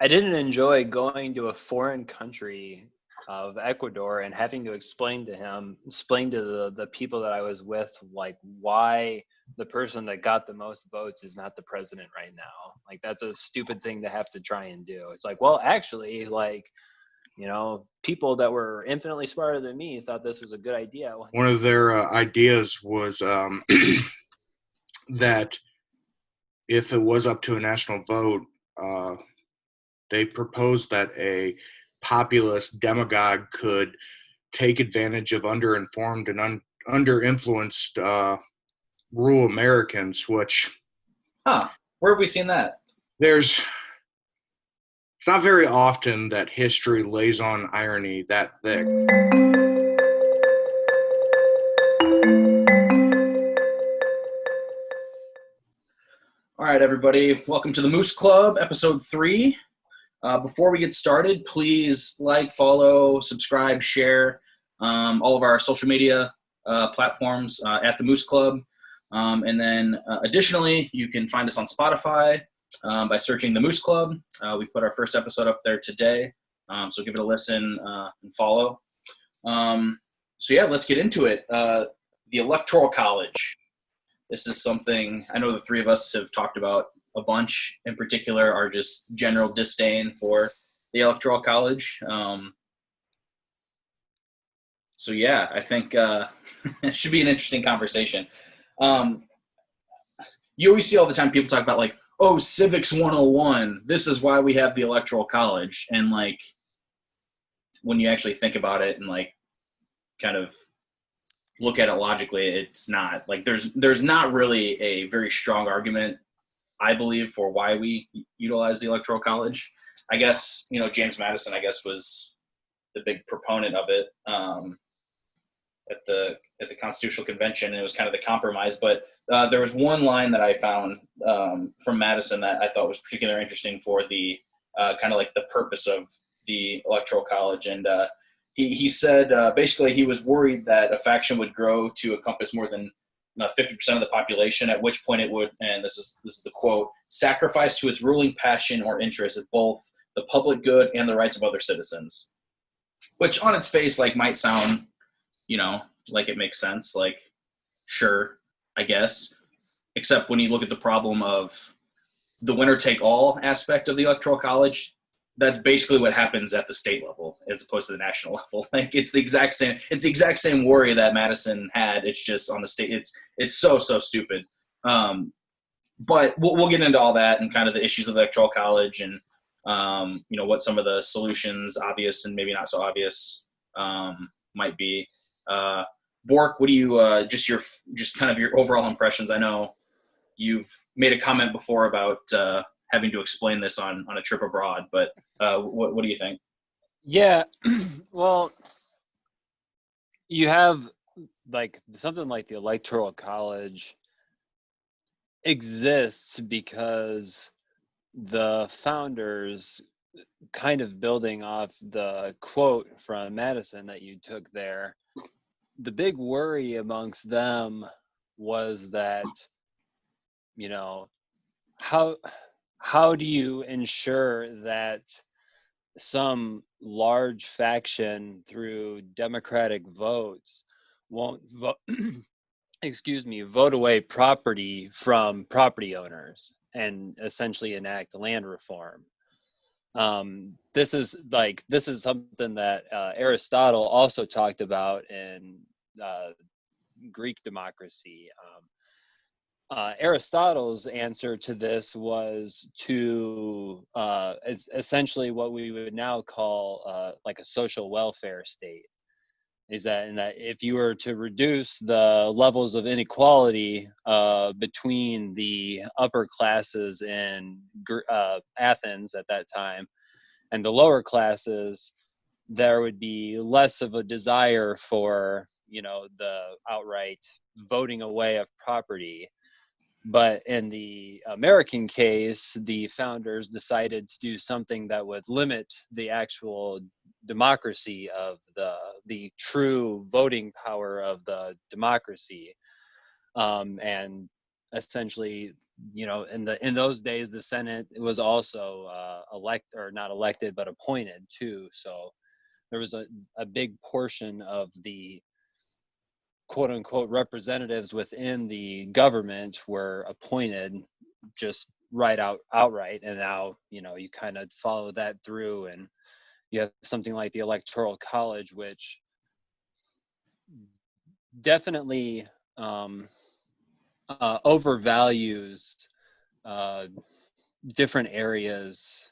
I didn't enjoy going to a foreign country of Ecuador and having to explain to the people that I was with, like why the person that got the most votes is not the president right now. Like that's a stupid thing to have to try and do. It's like, well, actually, like, people that were infinitely smarter than me thought this was a good idea. One of their ideas was that if it was up to a national vote, uh, they proposed that a populist demagogue could take advantage of underinformed and under-influenced rural Americans, which Huh. Where have we seen that? there's it's not very often that history lays on irony that thick. All right, everybody. Welcome to the Moose Club, episode 3. Before we get started, please like, follow, subscribe, share all of our social media platforms at the Moose Club. And then additionally, you can find us on Spotify by searching the Moose Club. We put our first episode up there today, so give it a listen and follow. So yeah, let's get into it. The Electoral College. This is something I know the three of us have talked about a bunch. In particular, our just general disdain for the Electoral College. So yeah, I think it should be an interesting conversation. You always see all the time people talk about like, oh, civics 101. This is why we have the Electoral College. And like, when you actually think about it and like kind of look at it logically, it's not like there's not really a very strong argument, I believe, for why we utilize the Electoral College. I guess, James Madison, I guess, was the big proponent of it at the Constitutional Convention. It was kind of the compromise, but there was one line that I found from Madison that I thought was particularly interesting for the kind of like the purpose of the Electoral College. And he said basically he was worried that a faction would grow to encompass more than 50% of the population, at which point it would, and this is the quote, sacrifice to its ruling passion or interest of both the public good and the rights of other citizens. Which on its face like might sound, like it makes sense, like sure, I guess. Except when you look at the problem of the winner take all aspect of the Electoral College, that's basically what happens at the state level as opposed to the national level. Like it's the exact same worry that Madison had. It's just on the state. It's so stupid. But we'll get into all that and kind of the issues of the Electoral College and what some of the solutions, obvious and maybe not so obvious, might be. Bork, what do you just kind of your overall impressions? I know you've made a comment before about having to explain this on a trip abroad, but what do you think? Yeah, well, you have like something like the Electoral College exists because the founders, kind of building off the quote from Madison that you took there, the big worry amongst them was that, how do you ensure that some large faction through democratic votes won't vote away property from property owners and essentially enact land reform? This is something that Aristotle also talked about in Greek democracy. Aristotle's answer to this was to essentially what we would now call like a social welfare state. Is that if you were to reduce the levels of inequality between the upper classes in Athens at that time and the lower classes, there would be less of a desire for, the outright voting away of property. But in the American case, the founders decided to do something that would limit the actual democracy of the true voting power of the democracy. And essentially, in those days, the Senate was also not elected, but appointed too. So there was a big portion of the quote unquote representatives within the government were appointed just outright. And now, you kind of follow that through, and you have something like the Electoral College, which definitely overvalues different areas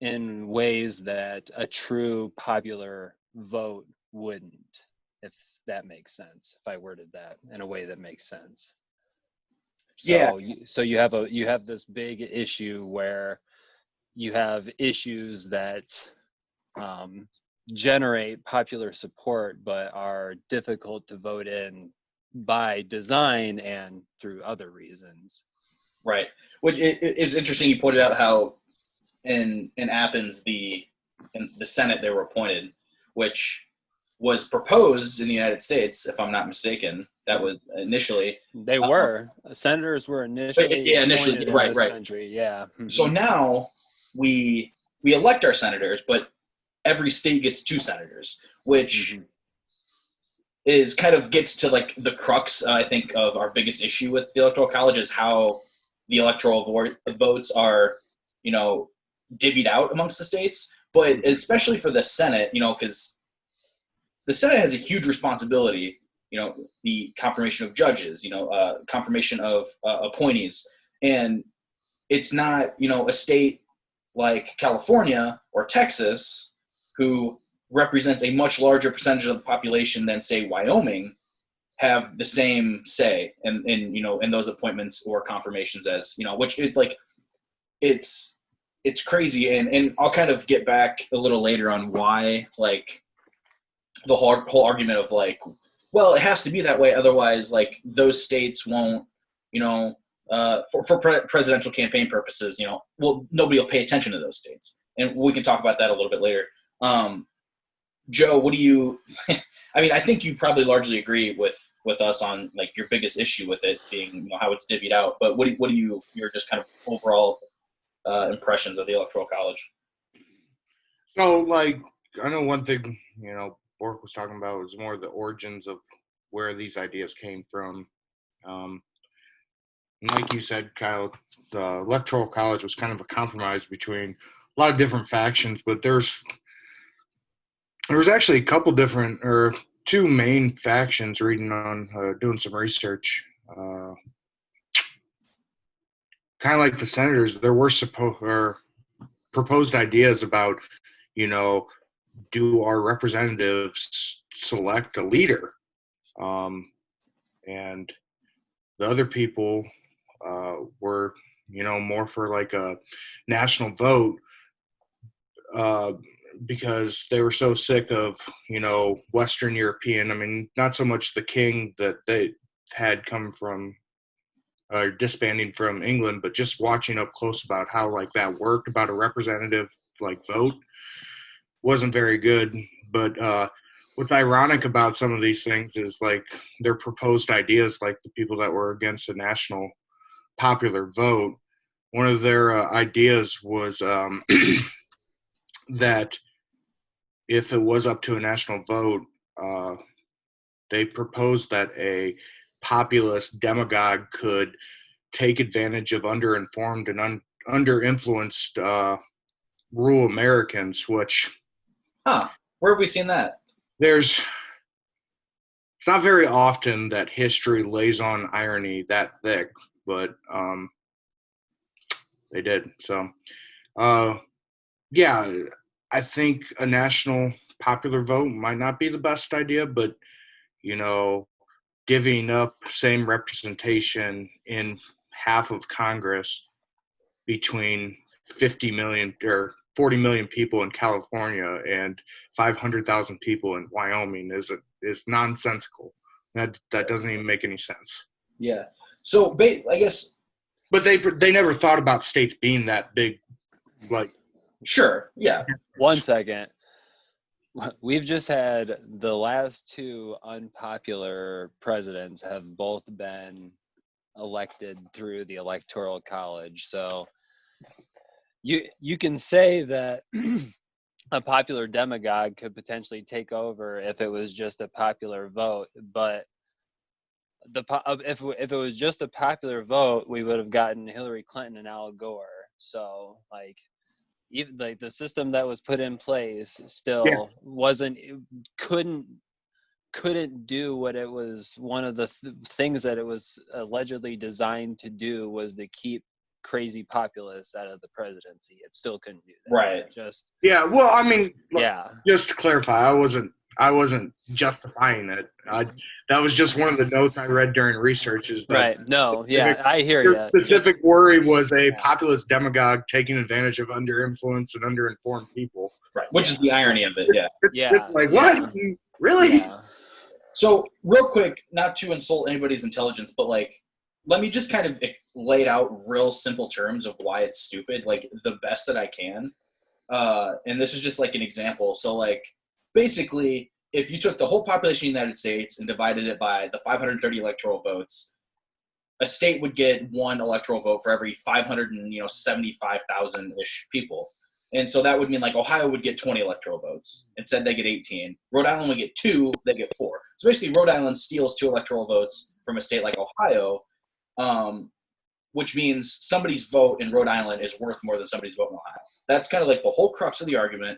in ways that a true popular vote wouldn't, if that makes sense, if I worded that in a way that makes sense. Yeah. So you have this big issue where you have issues that generate popular support but are difficult to vote in by design and through other reasons. Right. Which it's interesting you pointed out how in Athens in the Senate they were appointed, which was proposed in the United States, if I'm not mistaken. That was initially they were senators were initially appointed in this country. Yeah. Mm-hmm. So now we elect our senators, but every state gets 2 senators, which is kind of gets to like the crux, I think, of our biggest issue with the Electoral College is how the electoral votes are, divvied out amongst the states. But especially for the Senate, because the Senate has a huge responsibility, the confirmation of judges, confirmation of appointees. And it's not, a state like California or Texas, who represents a much larger percentage of the population than, say, Wyoming, have the same say in those appointments or confirmations as, which it's crazy. And I'll kind of get back a little later on why, like, the whole argument of like, well, it has to be that way, otherwise like those states won't, for presidential campaign purposes, well, nobody will pay attention to those states, and we can talk about that a little bit later. Joe, what do you? I mean, I think you probably largely agree with us on like your biggest issue with it being how it's divvied out. But what do you your just kind of overall impressions of the Electoral College? So, like, I know one thing Bork was talking about was more the origins of where these ideas came from. Like you said, Kyle, the Electoral College was kind of a compromise between a lot of different factions, but there's actually a couple different, or 2 main factions. Reading on, doing some research, kind of like the senators, there were proposed ideas about, do our representatives select a leader, and the other people were, more for like a national vote, because they were so sick of, Western European. I mean, not so much the king that they had come from, disbanding from England, but just watching up close about how like that worked about a representative like vote wasn't very good. But what's ironic about some of these things is like their proposed ideas, like the people that were against the national popular vote, one of their ideas was that if it was up to a national vote, they proposed that a populist demagogue could take advantage of underinformed and under-influenced rural Americans, which... Where have we seen that? It's not very often that history lays on irony that thick, but they did. So, yeah, I think a national popular vote might not be the best idea, but, giving up same representation in half of Congress between 50 million or 40 million people in California and 500,000 people in Wyoming is nonsensical. That doesn't even make any sense. Yeah. So I guess. But they never thought about states being that big. Like. Sure. Yeah. 1 second. We've just had the last 2 unpopular presidents have both been elected through the Electoral College. So you can say that a popular demagogue could potentially take over if it was just a popular vote, but if it was just a popular vote, we would have gotten Hillary Clinton and Al Gore. So like even like the system that was put in place still couldn't do what it was. One of the things that it was allegedly designed to do was to keep crazy populists out of the presidency. It still couldn't do that. Right. Well, I mean, look, Yeah. just to clarify, I wasn't justifying it. That was just one of the notes I read during research. Is that Right. No. Yeah, I hear you. Your specific worry was a populist demagogue taking advantage of under-influenced and under-informed people. Right. Which is the irony of it. Yeah. It's like, what? Really? Yeah. So real quick, not to insult anybody's intelligence, but like, let me just kind of lay it out real simple terms of why it's stupid, like the best that I can. And this is just like an example. So like, basically, if you took the whole population of the United States and divided it by the 530 electoral votes, a state would get one electoral vote for every 575,000-ish people. And so that would mean like Ohio would get 20 electoral votes. Instead, they get 18. Rhode Island would get 2, they get 4. So basically, Rhode Island steals 2 electoral votes from a state like Ohio, which means somebody's vote in Rhode Island is worth more than somebody's vote in Ohio. That's kind of like the whole crux of the argument,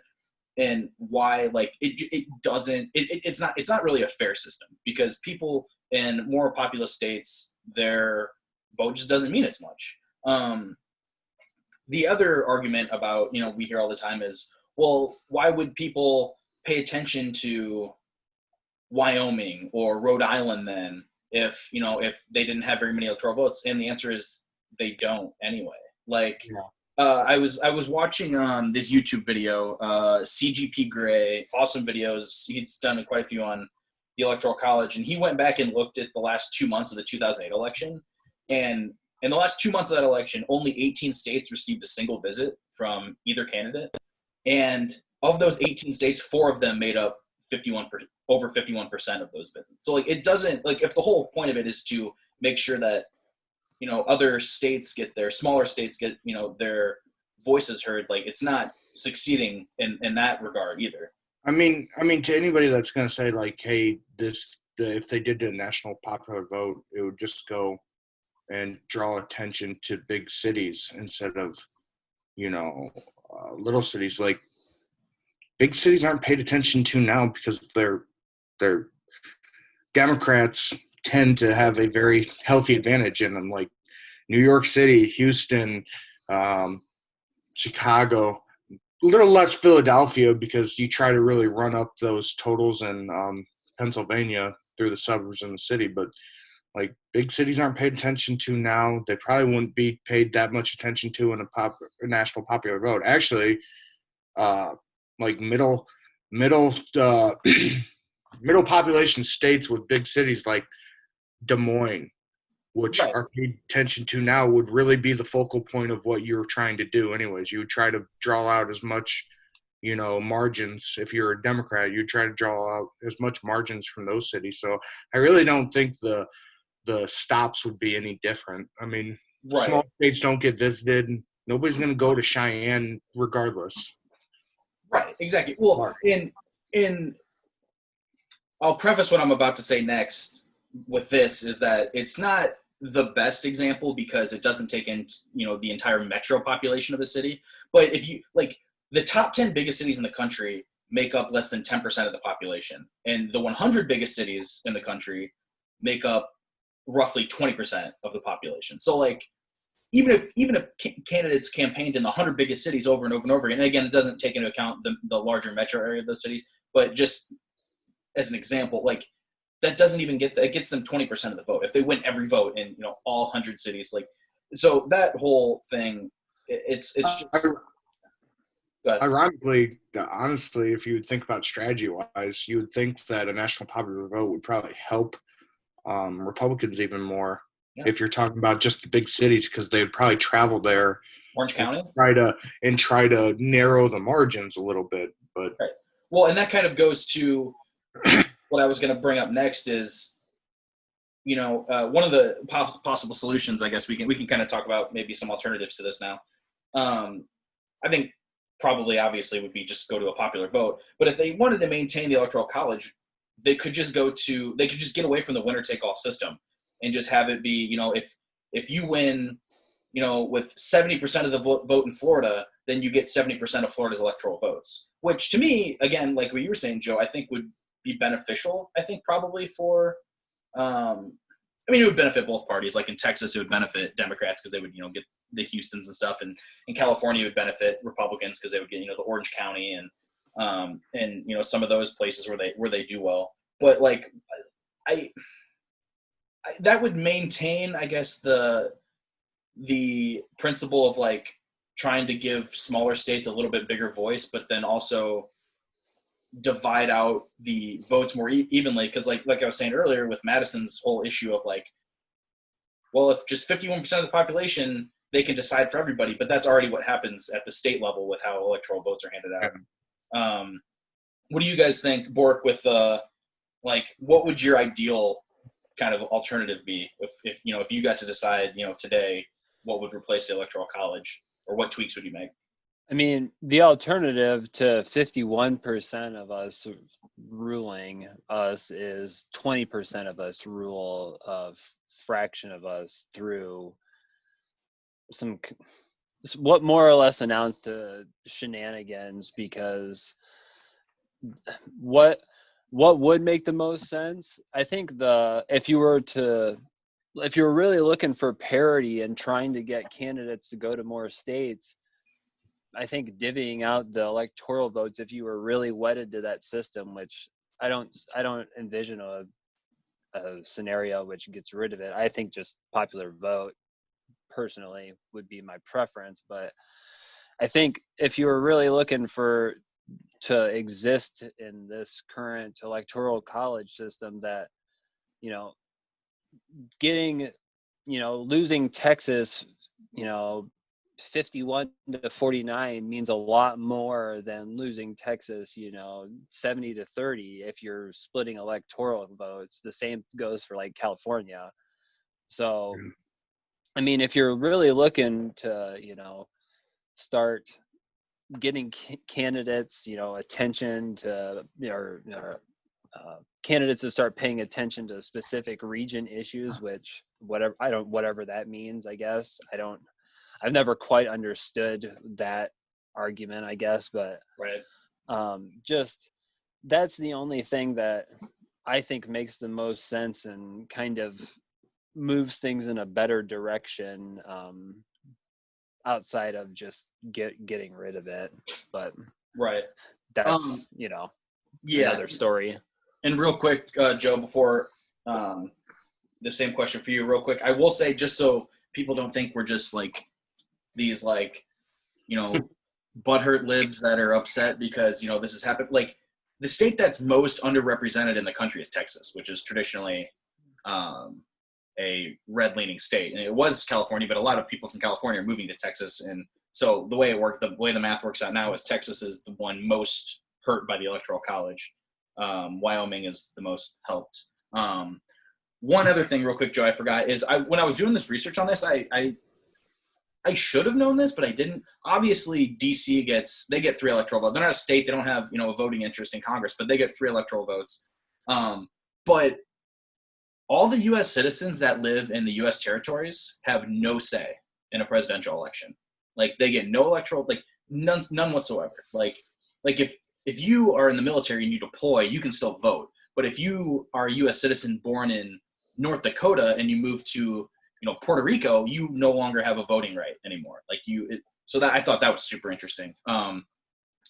and why like it's not really a fair system, because people in more populous states, their vote just doesn't mean as much. The other argument about, we hear all the time is, well, why would people pay attention to Wyoming or Rhode Island then if they didn't have very many electoral votes? And the answer is they don't anyway. Like, I was watching this YouTube video, CGP Grey, awesome videos. He's done quite a few on the Electoral College, and he went back and looked at the last 2 months of the 2008 election, and in the last 2 months of that election, only 18 states received a single visit from either candidate. And of those 18 states, 4 of them made up over 51% of those visits. So like, it doesn't, like, if the whole point of it is to make sure that, other states smaller states get, their voices heard, like, it's not succeeding in that regard either. I mean, to anybody that's going to say like, hey, if they did a national popular vote, it would just go and draw attention to big cities instead of, little cities. Like, big cities aren't paid attention to now because they're Democrats tend to have a very healthy advantage in them, like New York City, Houston, Chicago, a little less Philadelphia, because you try to really run up those totals in Pennsylvania through the suburbs and the city. But like, big cities aren't paid attention to now. They probably wouldn't be paid that much attention to in a national popular vote. Actually, like middle population states with big cities like Des Moines, which are paid attention to now, would really be the focal point of what you're trying to do anyways. You would try to draw out as much, margins. If you're a Democrat, you try to draw out as much margins from those cities. So I really don't think the stops would be any different. I mean, small states don't get visited. Nobody's going to go to Cheyenne regardless. Right, exactly. Well, in I'll preface what I'm about to say next with this is that it's not the best example because it doesn't take in, the entire metro population of a city. But if you like, the top 10 biggest cities in the country make up less than 10% of the population, and the 100 biggest cities in the country make up roughly 20% of the population. So like, even if candidates campaigned in the 100 biggest cities over and over and over again, and again, it doesn't take into account the larger metro area of those cities, but just as an example, like, that doesn't even it gets them 20% of the vote if they win every vote in all 100 cities. Like, so that whole thing, it's just ironically, honestly, if you would think about strategy wise, you would think that a national popular vote would probably help Republicans even more. If you're talking about just the big cities, because they'd probably travel there, Orange County, try to narrow the margins a little bit. But well, and that kind of goes to what I was going to bring up next is one of the possible solutions, I guess we can kind of talk about maybe some alternatives to this now. I think probably obviously would be just go to a popular vote. But if they wanted to maintain the Electoral College, they could just get away from the winner take all system and just have it be, if you win, with 70% of the vote in Florida, then you get 70% of Florida's electoral votes, which to me, again, like what you were saying, Joe, I think would be beneficial. I think probably for, it would benefit both parties. Like in Texas, it would benefit Democrats because they would, get the Houstons and stuff, and in California, it would benefit Republicans because they would get, the Orange County and some of those places where they do well. But like, I that would maintain, I guess, the principle of like trying to give smaller states a little bit bigger voice, but then also divide out the votes more evenly. Because like I was saying earlier with Madison's whole issue of like, well, if just 51% of the population, they can decide for everybody, but that's already what happens at the state level with how electoral votes are handed out. What do you guys think, Bork, with what would your ideal kind of alternative be if you got to decide, today what would replace the Electoral College, or what tweaks would you make? I mean, the alternative to 51% of us ruling us is 20% of us rule a fraction of us through what more or less amounts to shenanigans, because what would make the most sense? I think if you were really looking for parity and trying to get candidates to go to more states, I think divvying out the electoral votes, if you were really wedded to that system, which I don't envision a scenario which gets rid of it. I think just popular vote personally would be my preference. But I think if you were really looking to exist in this current electoral college system, that, losing Texas, 51 to 49 means a lot more than losing Texas, 70 to 30 if you're splitting electoral votes. The same goes for like California. So, I mean, if you're really looking to, start getting candidates, attention to, candidates to start paying attention to specific region issues, which whatever that means, I guess. I've never quite understood that argument, I guess, but right. Just that's the only thing that I think makes the most sense and kind of moves things in a better direction, outside of just getting rid of it. But right, that's another story. And real quick, Joe, before the same question for you, real quick, I will say, just so people don't think we're just like these butthurt libs that are upset because this has happened. Like, the state that's most underrepresented in the country is Texas, which is traditionally a red-leaning state, and it was California, but a lot of people from California are moving to Texas, and so the way the math works out now is Texas is the one most hurt by the Electoral College. Wyoming is the most helped. One other thing, real quick, Joe, I forgot is when I was doing this research on this, I should have known this, but I didn't. Obviously, DC gets 3 electoral votes. They're not a state; they don't have a voting interest in Congress, but they get 3 electoral votes. But all the U.S. citizens that live in the U.S. territories have no say in a presidential election. Like, they get no electoral, like none whatsoever. Like if you are in the military and you deploy, you can still vote. But if you are a U.S. citizen born in North Dakota and you move to Puerto Rico, you no longer have a voting right anymore. So that I thought that was super interesting.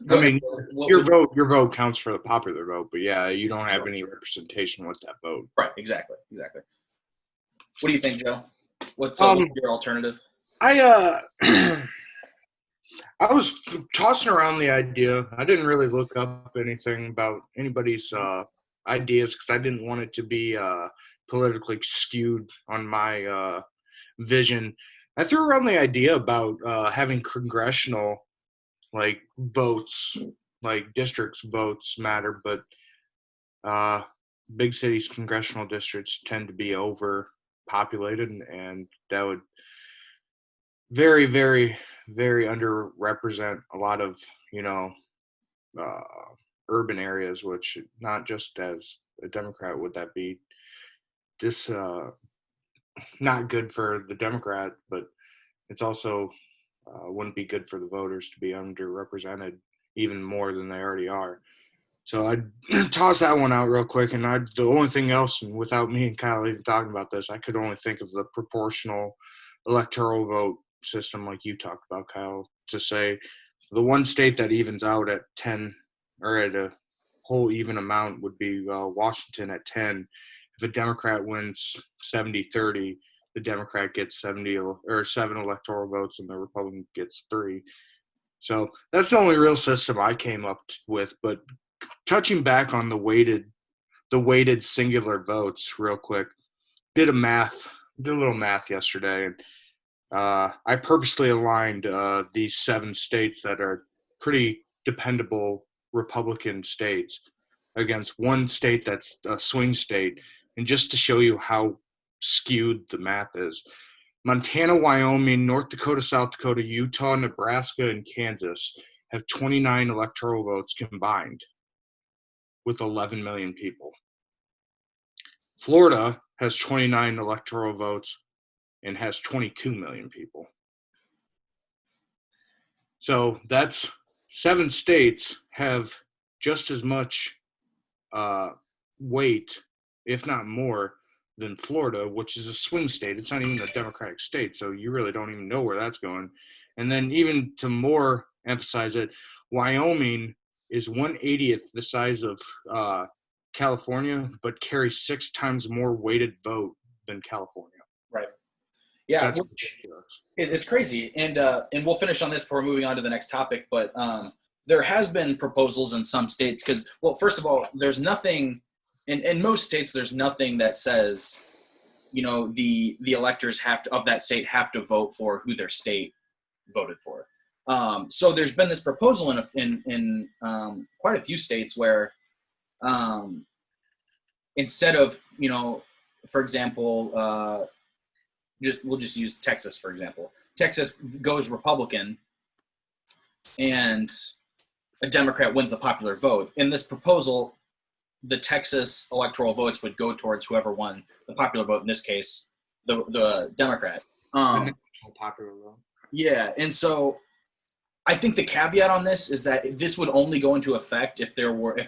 Your vote counts for the popular vote, but yeah, you don't have any representation with that vote. Right, exactly. What do you think, Joe? What's your alternative? I was tossing around the idea. I didn't really look up anything about anybody's ideas because I didn't want it to be politically skewed on my vision. I threw around the idea about having congressional votes, districts votes matter, but big cities' congressional districts tend to be overpopulated, and that would very, very, very underrepresent a lot of, uh, urban areas, which not just as a Democrat would that be just not good for the Democrat, but it's also wouldn't be good for the voters to be underrepresented even more than they already are. So I'd toss that one out real quick. And the only thing else, and without me and Kyle even talking about this, I could only think of the proportional electoral vote system like you talked about, Kyle, to say the one state that evens out at 10 or at a whole even amount would be Washington at 10. If a Democrat wins 70-30, the Democrat gets 70 or 7 electoral votes and the Republican gets 3. So that's the only real system I came up with. But touching back on the weighted singular votes real quick, did a little math yesterday, and I purposely aligned these 7 states that are pretty dependable Republican states against one state that's a swing state, and just to show you how skewed the math is. Montana, Wyoming, North Dakota, South Dakota, Utah, Nebraska, and Kansas have 29 electoral votes combined with 11 million people. Florida has 29 electoral votes and has 22 million people. So that's 7 states have just as much weight, if not more, than Florida, which is a swing state. It's not even a Democratic state, so you really don't even know where that's going. And then even to more emphasize it, Wyoming is 1/80th the size of California, but carries 6 times more weighted vote than California. Right. Yeah, that's ridiculous. It's crazy, and we'll finish on this before moving on to the next topic. But there has been proposals in some states because, well, first of all, there's nothing in most states. There's nothing that says, the electors of that state have to vote for who their state voted for. So there's been this proposal in quite a few states where instead of, for example, we'll just use Texas, for example. Texas goes Republican and a Democrat wins the popular vote. In this proposal, the Texas electoral votes would go towards whoever won the popular vote, in this case, the Democrat. Popular vote. Yeah, and so I think the caveat on this is that this would only go into effect if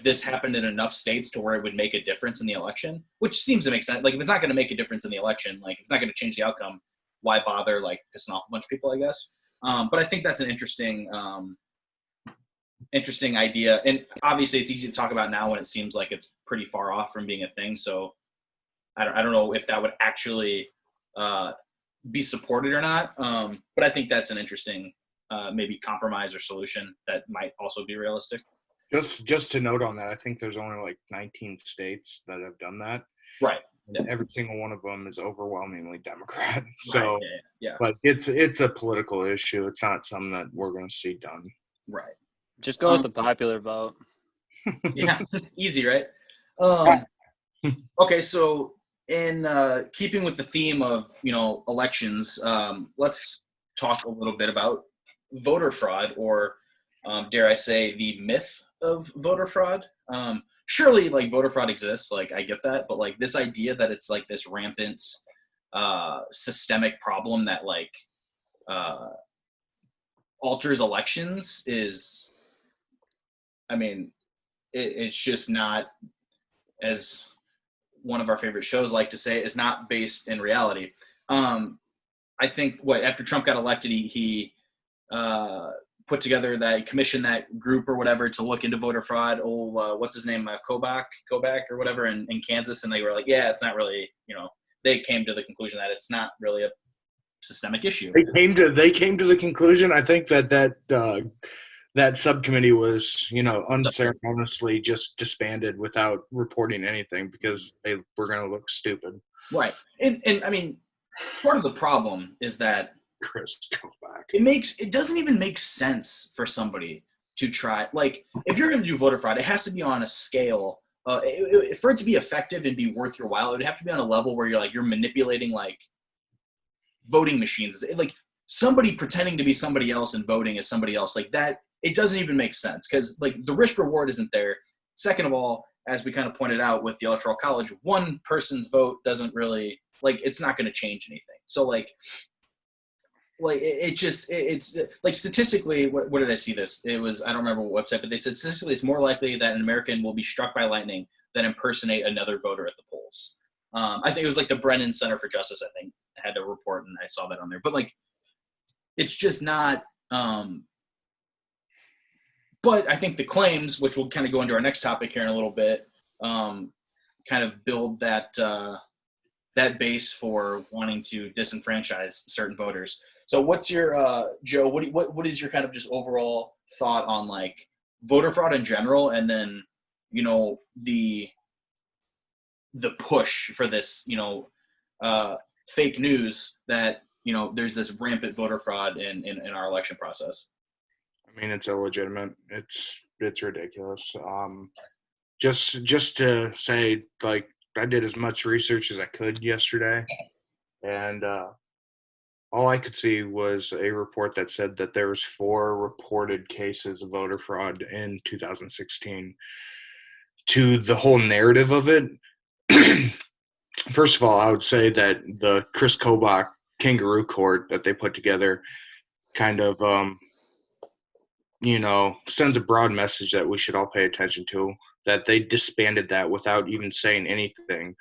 this happened in enough states to where it would make a difference in the election, which seems to make sense. Like, if it's not going to make a difference in the election, like, if it's not going to change the outcome, why bother, like, pissing off a bunch of people, I guess. But I think that's an interesting idea. And obviously it's easy to talk about now when it seems like it's pretty far off from being a thing. So I don't know if that would actually be supported or not. But I think that's an interesting maybe compromise or solution that might also be realistic. Just to note on that, I think there's only like 19 states that have done that. Right. Yeah. Every single one of them is overwhelmingly Democrat. So, right. Yeah. But it's a political issue. It's not something that we're going to see done. Right. Just go with the popular vote. Yeah, easy, right? Okay, so in keeping with the theme of elections, let's talk a little bit about voter fraud, or dare I say, the myth of voter fraud. Surely, like, voter fraud exists. Like, I get that, but like this idea that it's like this rampant, systemic problem that like alters elections is. I mean, it's just not, as one of our favorite shows like to say, it's not based in reality. I think after Trump got elected, he put together that commission, that group or whatever, to look into voter fraud. What's his name? Kobach or whatever in Kansas. And they were like, yeah, it's not really, they came to the conclusion that it's not really a systemic issue. They came to the conclusion. I think that subcommittee was, unceremoniously just disbanded without reporting anything because they were going to look stupid. Right. And I mean, part of the problem is that Chris, go back. It doesn't even make sense for somebody to try. Like, if you're going to do voter fraud, it has to be on a scale for it to be effective and be worth your while, it would have to be on a level where you're manipulating like voting machines. Like somebody pretending to be somebody else and voting as somebody else, like that, it doesn't even make sense because like the risk reward isn't there. Second of all, as we kind of pointed out with the Electoral College, one person's vote doesn't really, like, it's not going to change anything. So like it's like statistically, what did I see this? It was, I don't remember what website, but they said statistically it's more likely that an American will be struck by lightning than impersonate another voter at the polls. I think it was like the Brennan Center for Justice, I think, had a report, and I saw that on there. But like, it's just not. But I think the claims, which we'll kind of go into our next topic here in a little bit, kind of build that that base for wanting to disenfranchise certain voters. So, what's your Joe? What is your kind of just overall thought on like voter fraud in general, and then the push for this fake news that there's this rampant voter fraud in our election process? I mean, it's illegitimate. It's ridiculous. Just to say, like, I did as much research as I could yesterday, and all I could see was a report that said that there was 4 reported cases of voter fraud in 2016. To the whole narrative of it, first of all, I would say that the Chris Kobach kangaroo court that they put together kind of sends a broad message that we should all pay attention to, that they disbanded that without even saying anything.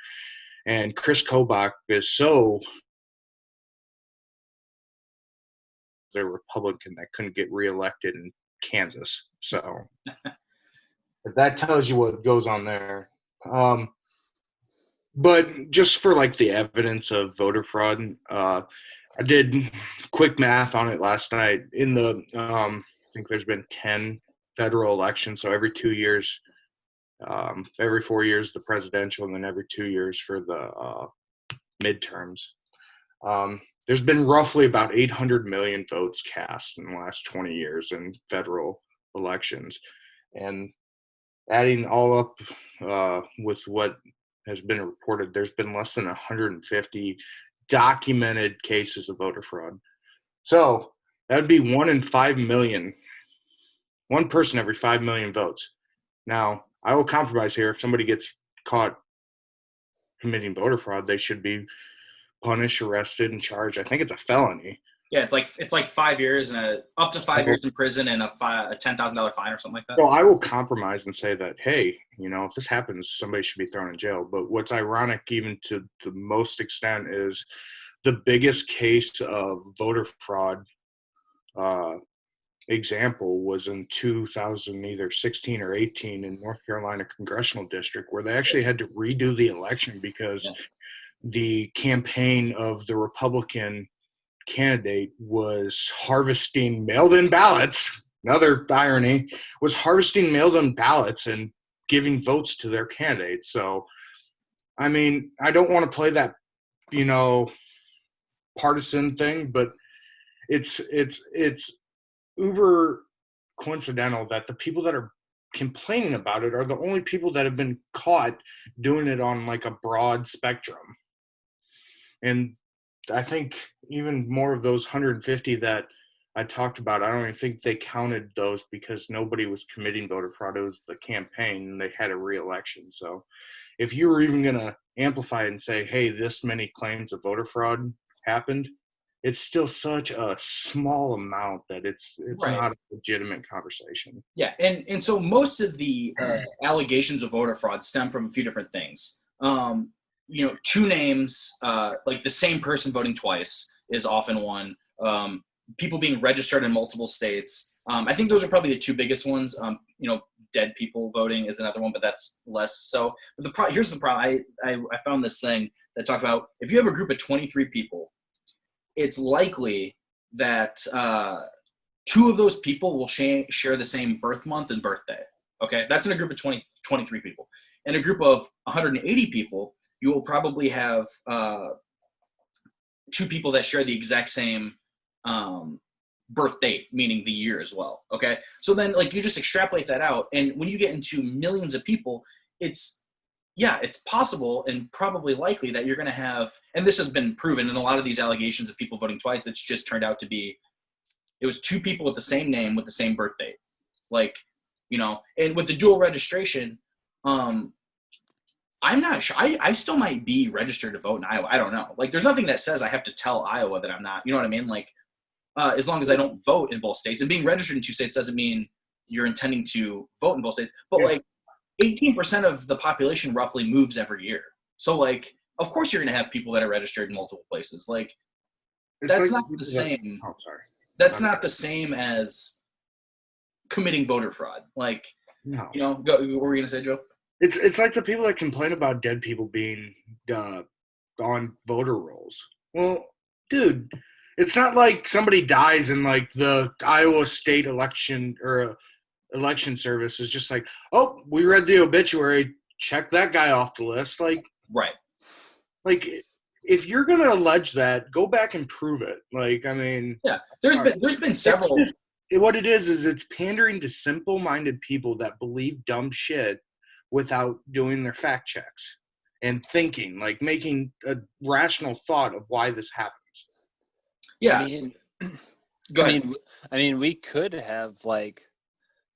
And Chris Kobach is so a Republican that couldn't get reelected in Kansas. So that tells you what goes on there. But just for like the evidence of voter fraud, I did quick math on it last night. In the I think there's been 10 federal elections, so every 2 years, every 4 years the presidential, and then every 2 years for the midterms. There's been roughly about 800 million votes cast in the last 20 years in federal elections. And adding all up with what has been reported, there's been less than 150 documented cases of voter fraud. So that would be 1 in 5 million, one person every 5 million votes. Now, I will compromise here. If somebody gets caught committing voter fraud, they should be punished, arrested, and charged. I think it's a felony. Yeah, it's like 5 years and up to 5 years in prison and a $10,000 fine or something like that. So I will compromise and say that, hey, if this happens, somebody should be thrown in jail. But what's ironic, even to the most extent, is the biggest case of voter fraud example was in 2000, either 16 or 18, in North Carolina congressional district, where they actually had to redo the election because the campaign of the Republican candidate was harvesting mailed-in ballots. Another irony, was harvesting mailed-in ballots and giving votes to their candidates. So, I mean, I don't want to play that, partisan thing, but it's uber coincidental that the people that are complaining about it are the only people that have been caught doing it on like a broad spectrum. And I think even more of those 150 that I talked about, I don't even think they counted those because nobody was committing voter fraud. It was the campaign, and they had a re-election. So if you were even going to amplify it and say, hey, this many claims of voter fraud happened, it's still such a small amount that it's right. Not a legitimate conversation. Yeah, and so most of the allegations of voter fraud stem from a few different things. 2 names, like the same person voting twice is often one. People being registered in multiple states. I think those are probably the 2 biggest ones. Dead people voting is another one, but that's less so. But here's the problem. I found this thing that talked about if you have a group of 23 people, it's likely that 2 of those people will share the same birth month and birthday. Okay, that's in a group of 23 people. In a group of 180 people, you will probably have 2 people that share the exact same birth date, meaning the year as well. Okay, so then like you just extrapolate that out, and when you get into millions of people, it's possible and probably likely that you're going to have, and this has been proven in a lot of these allegations of people voting twice, it's just turned out to be, it was two people with the same name with the same birth date. Like, and with the dual registration, I'm not sure. I still might be registered to vote in Iowa. I don't know. Like, there's nothing that says I have to tell Iowa that I'm not. You know what I mean? Like, as long as I don't vote in both states. And being registered in two states doesn't mean you're intending to vote in both states. But, like, 18% of the population roughly moves every year. So, like, of course you're going to have people that are registered in multiple places. Like, that's not the same. Oh, sorry. That's not the same as committing voter fraud. Like, no. What were you going to say, Joe? It's like the people that complain about dead people being on voter rolls. Well, dude, it's not like somebody dies and like the Iowa State election or election service is just like, oh, we read the obituary, check that guy off the list. Like, right. Like, if you're gonna allege that, go back and prove it. Like, I mean, yeah, there's been several. What it is it's pandering to simple-minded people that believe dumb shit without doing their fact checks and thinking, like making a rational thought of why this happens. Yeah. Go ahead. I mean, we could have like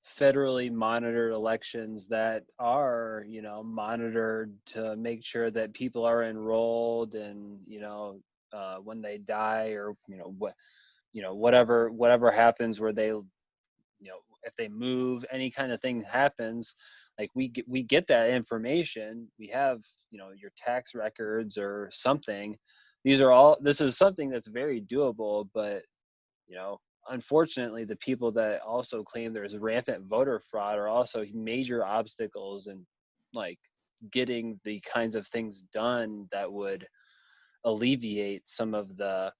federally monitored elections that are, monitored to make sure that people are enrolled and, when they die or, whatever happens where they, if they move, any kind of thing happens, like we get that information. We have, your tax records or something. This is something that's very doable, but, unfortunately, the people that also claim there's rampant voter fraud are also major obstacles in like getting the kinds of things done that would alleviate some of the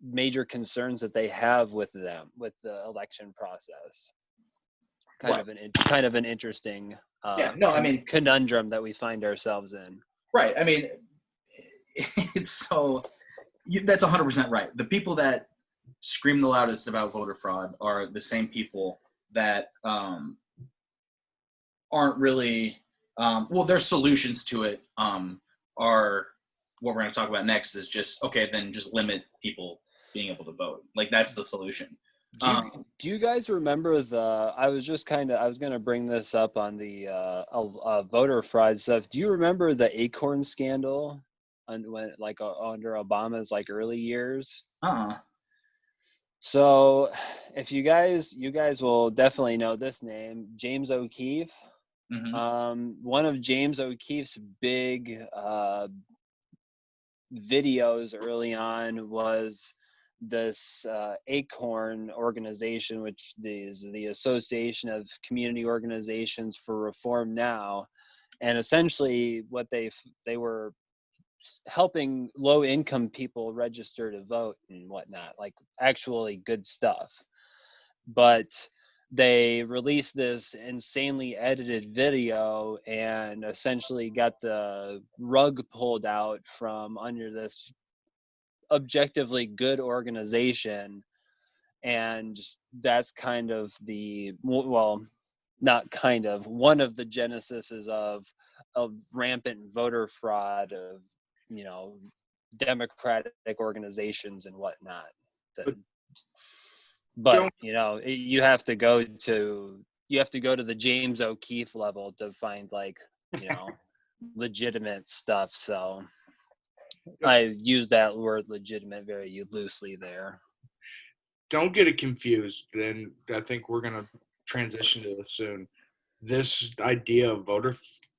major concerns that they have with the election process. Kind of an interesting conundrum that we find ourselves in. Right. I mean, it's so that's 100% right. The people that scream the loudest about voter fraud are the same people that aren't really their solutions to it are what we're going to talk about next is just then just limit people being able to vote. Like, that's the solution. Do you guys remember I was going to bring this up on the voter fraud stuff. Do you remember the Acorn scandal under Obama's like early years? So if you guys will definitely know this name, James O'Keefe. Mm-hmm. One of James O'Keefe's big videos early on was this Acorn organization, which is the Association of Community Organizations for Reform Now. And essentially what they were helping low-income people register to vote and whatnot, like actually good stuff. But they released this insanely edited video and essentially got the rug pulled out from under this objectively good organization. And that's kind of one of the genesises of rampant voter fraud of democratic organizations and whatnot. But you have to go to the James O'Keefe level to find legitimate stuff. So I use that word legitimate very loosely there. Don't get it confused. Then I think we're gonna transition to this soon. This idea of voter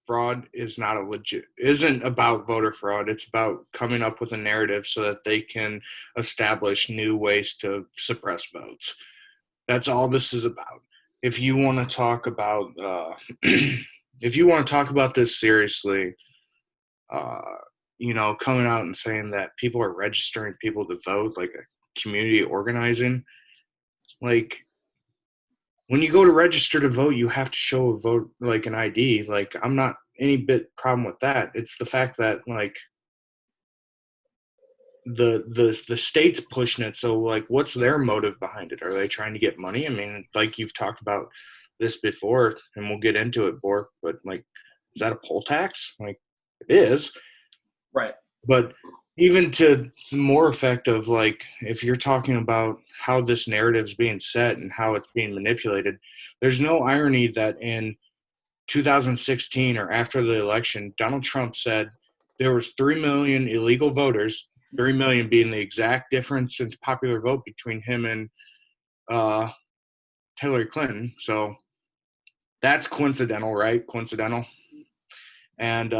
fraud isn't about voter fraud. It's about coming up with a narrative so that they can establish new ways to suppress votes. That's all this is about. If you want to talk about this seriously, coming out and saying that people are registering people to vote, like a community organizing, like when you go to register to vote, you have to show a vote, like an ID. Like, I'm not any bit problem with that. It's the fact that like the state's pushing it. So like, what's their motive behind it? Are they trying to get money? I mean, like you've talked about this before, and we'll get into it, Bork, but like is that a poll tax? Like, it is. Right. But even to more effective, like if you're talking about how this narrative's being set and how it's being manipulated, there's no irony that in 2016 or after the election, Donald Trump said there was 3 million illegal voters, 3 million being the exact difference in popular vote between him and Hillary Clinton. So that's coincidental, right? Coincidental. And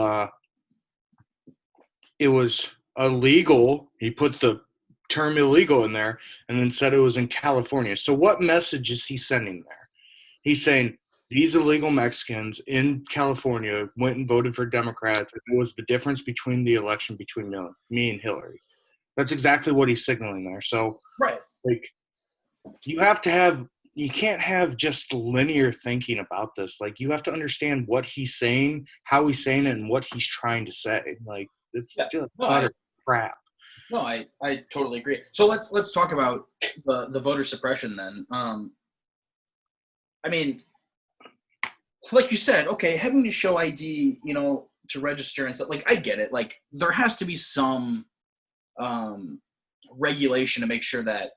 it was illegal. He put the term illegal in there and then said it was in California. So what message is he sending there? He's saying these illegal Mexicans in California went and voted for Democrats. It was the difference between the election between me and Hillary. That's exactly what he's signaling there. So, Right. like, you can't have just linear thinking about this. Like, you have to understand what he's saying, how he's saying it, and what he's trying to say. Like, it's just utter crap. No, I totally agree. So let's talk about the voter suppression then. I mean, like you said, okay, having to show ID, to register and stuff, like, I get it. Like, there has to be some regulation to make sure that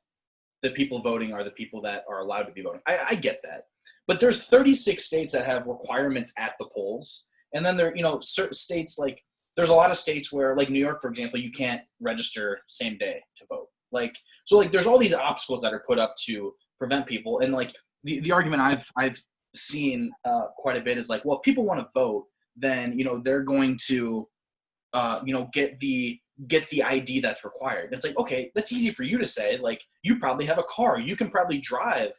the people voting are the people that are allowed to be voting. I get that. But there's 36 states that have requirements at the polls. And then there, certain states, like, there's a lot of states where, like New York, for example, you can't register same day to vote. Like, so, like, there's all these obstacles that are put up to prevent people. And, like, the argument I've seen quite a bit is like, well, if people want to vote, then, they're going to, get the ID that's required. It's like, okay, that's easy for you to say. Like, you probably have a car. You can probably drive,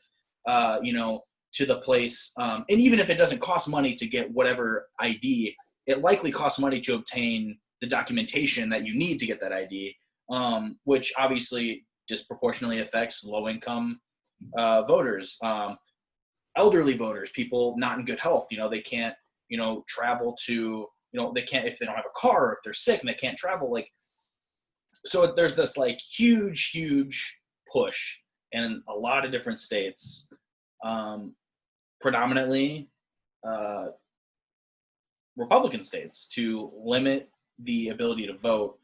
to the place. And even if it doesn't cost money to get whatever ID, it likely costs money to obtain the documentation that you need to get that ID, which obviously disproportionately affects low-income voters, elderly voters, people not in good health. They can't, travel to, they can't, if they don't have a car, or if they're sick and they can't travel. Like, so there's this, like, huge push in a lot of different states, predominantly Republican states, to limit the ability to vote.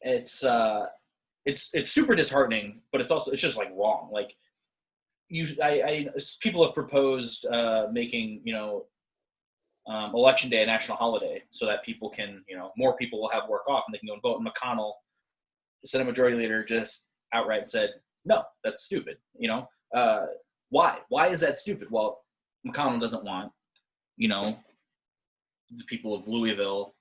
It's super disheartening, but it's just, like, wrong. Like, people have proposed making, Election Day a national holiday so that people can, more people will have work off and they can go and vote. And McConnell, the Senate Majority Leader, just outright said, no, that's stupid. Why? Why is that stupid? Well, McConnell doesn't want, the people of Louisville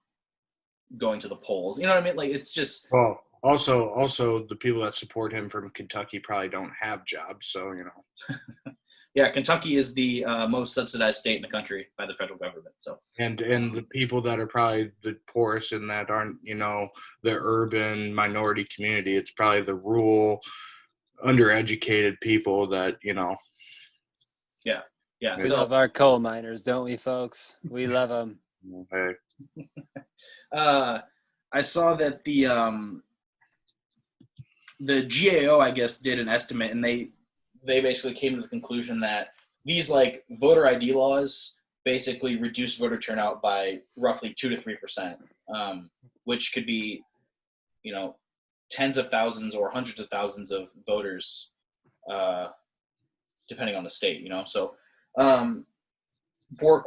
going to the polls. You know what I mean? Like, it's just. Well, also the people that support him from Kentucky probably don't have jobs, so Yeah, Kentucky is the most subsidized state in the country by the federal government. So, and the people that are probably the poorest and that aren't, the urban minority community, it's probably the rural, undereducated people that, Yeah. We love our coal miners, don't we, folks? We love them. Hey. I saw that the GAO, I guess, did an estimate, and they basically came to the conclusion that these, like, voter ID laws basically reduce voter turnout by roughly 2 to 3%, which could be, tens of thousands or hundreds of thousands of voters, depending on the state. So, Bork,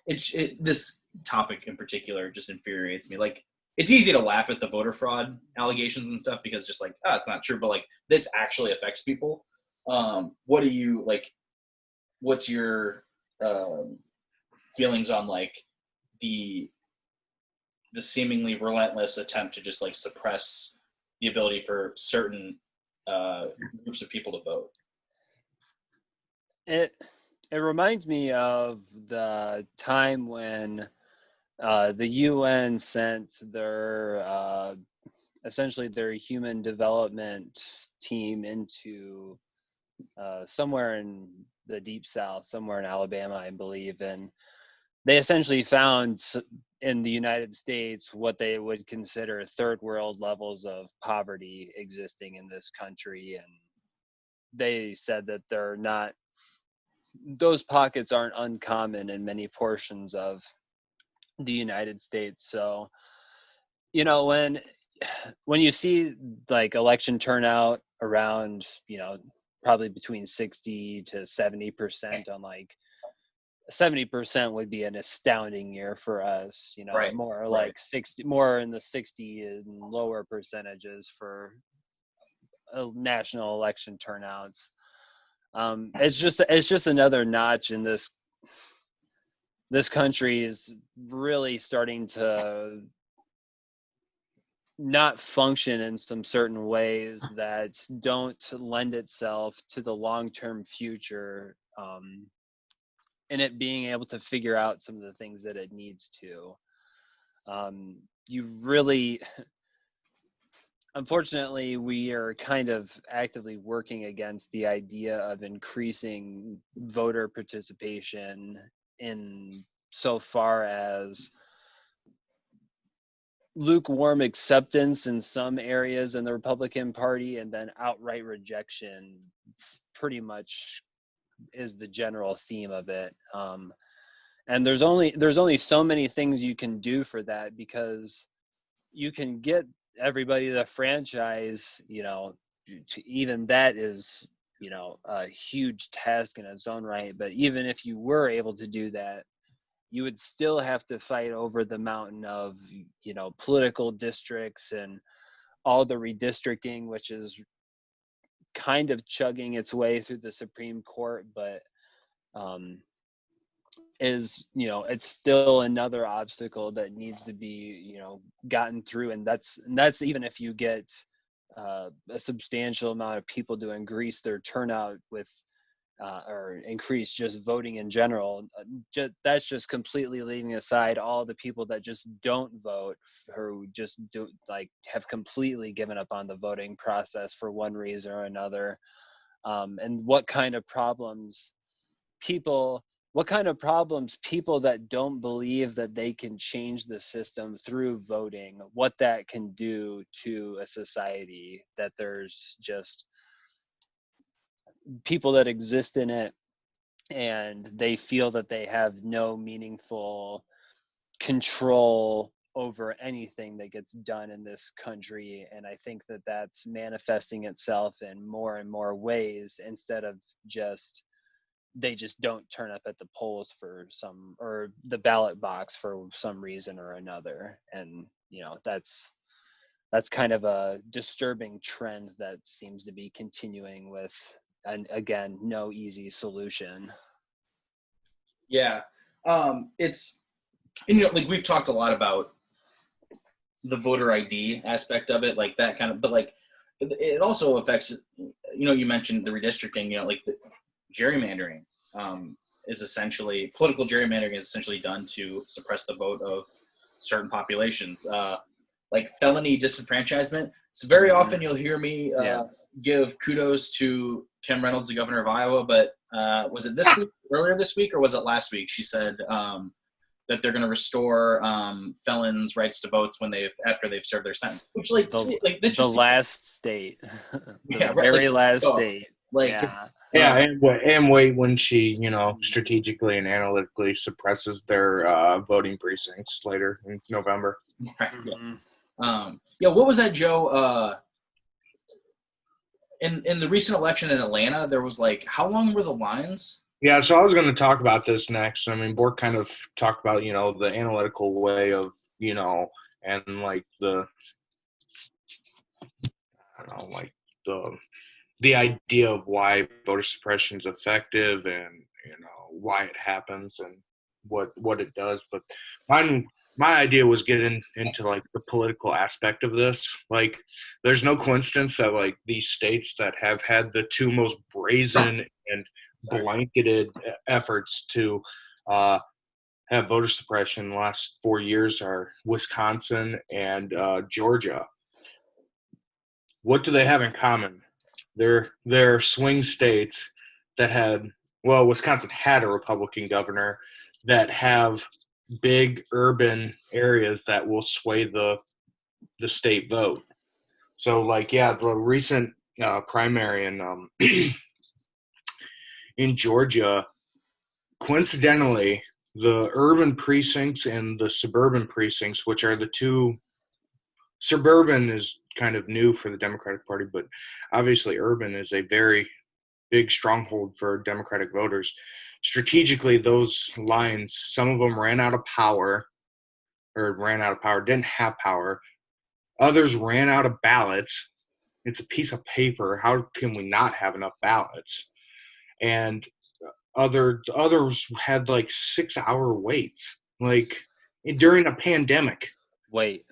this topic in particular just infuriates me. Like, it's easy to laugh at the voter fraud allegations and stuff because just like, it's not true, but, like, this actually affects people. What do you, like, what's your feelings on, like, the seemingly relentless attempt to just, like, suppress the ability for certain groups of people to vote? It reminds me of the time when the UN sent their essentially their human development team into somewhere in the deep south, somewhere in Alabama, I believe, and they essentially found in the United States what they would consider third world levels of poverty existing in this country, and they said that they're not those pockets aren't uncommon in many portions of the United States. So, you know, when you see like election turnout around, you know, probably between 60 to 70% on like 70% would be an astounding year for us, you know, Right. more like 60, more in the 60 and lower percentages for national election turnouts. It's just another notch in this country is really starting to not function in some certain ways that don't lend itself to the long-term future, and it being able to figure out some of the things that it needs to. You really, unfortunately, we are kind of actively working against the idea of increasing voter participation in so far as lukewarm acceptance in some areas in the Republican Party, and then outright rejection pretty much is the general theme of it. And there's only so many things you can do for that, because you can get everybody the franchise, you know, even that is, you know, a huge task in its own right. But even if you were able to do that, you would still have to fight over the mountain of, you know, political districts and all the redistricting, which is kind of chugging its way through the Supreme Court, but is, you know, it's still another obstacle that needs to be, you know, gotten through. And that's even if you get a substantial amount of people to increase their turnout with or increase just voting in general. That's just completely leaving aside all the people that just don't vote, who just do, like, have completely given up on the voting process for one reason or another. And what kind of problems people that don't believe that they can change the system through voting, what that can do to a society, that there's just people that exist in it and they feel that they have no meaningful control over anything that gets done in this country. And I think that that's manifesting itself in more and more ways, instead of just they just don't turn up at the polls for some, or the ballot box for some reason or another. And, you know, that's kind of a disturbing trend that seems to be continuing with, and again, no easy solution. Yeah. It's, and, you know, like, we've talked a lot about the voter ID aspect of it, like that kind of, but like it also affects, you know, you mentioned the redistricting, you know, like the gerrymandering is essentially, political gerrymandering is essentially done to suppress the vote of certain populations. Like felony disenfranchisement. So very often you'll hear me give kudos to Kim Reynolds, the governor of Iowa, but was it earlier this week, or was it last week? She said that they're going to restore felons' rights to votes after they've served their sentence. Which, like, the last state, the very last state. Like, and wait when she, you know, strategically and analytically suppresses their voting precincts later in November. Right. Yeah. What was that, Joe? In the recent election in Atlanta, there was like, how long were the lines? Yeah, so I was going to talk about this next. I mean, Bork kind of talked about, you know, the analytical way of, you know, and like the, I don't know, like the idea of why voter suppression is effective, and, you know, why it happens and what it does. But my idea was getting into like the political aspect of this. Like, there's no coincidence that like these states that have had the two most brazen and blanketed efforts to have voter suppression in the last 4 years are Wisconsin and Georgia. What do they have in common? They're swing states that had, well, Wisconsin had a Republican governor, that have big urban areas that will sway the state vote. So, like, yeah, the recent primary in Georgia, coincidentally, the urban precincts and the suburban precincts, which are the two, suburban is kind of new for the Democratic Party, but obviously urban is a very big stronghold for Democratic voters. Strategically, those lines, some of them didn't have power. Others ran out of ballots. It's a piece of paper. How can we not have enough ballots? And others had like 6-hour waits, like during a pandemic. Wait.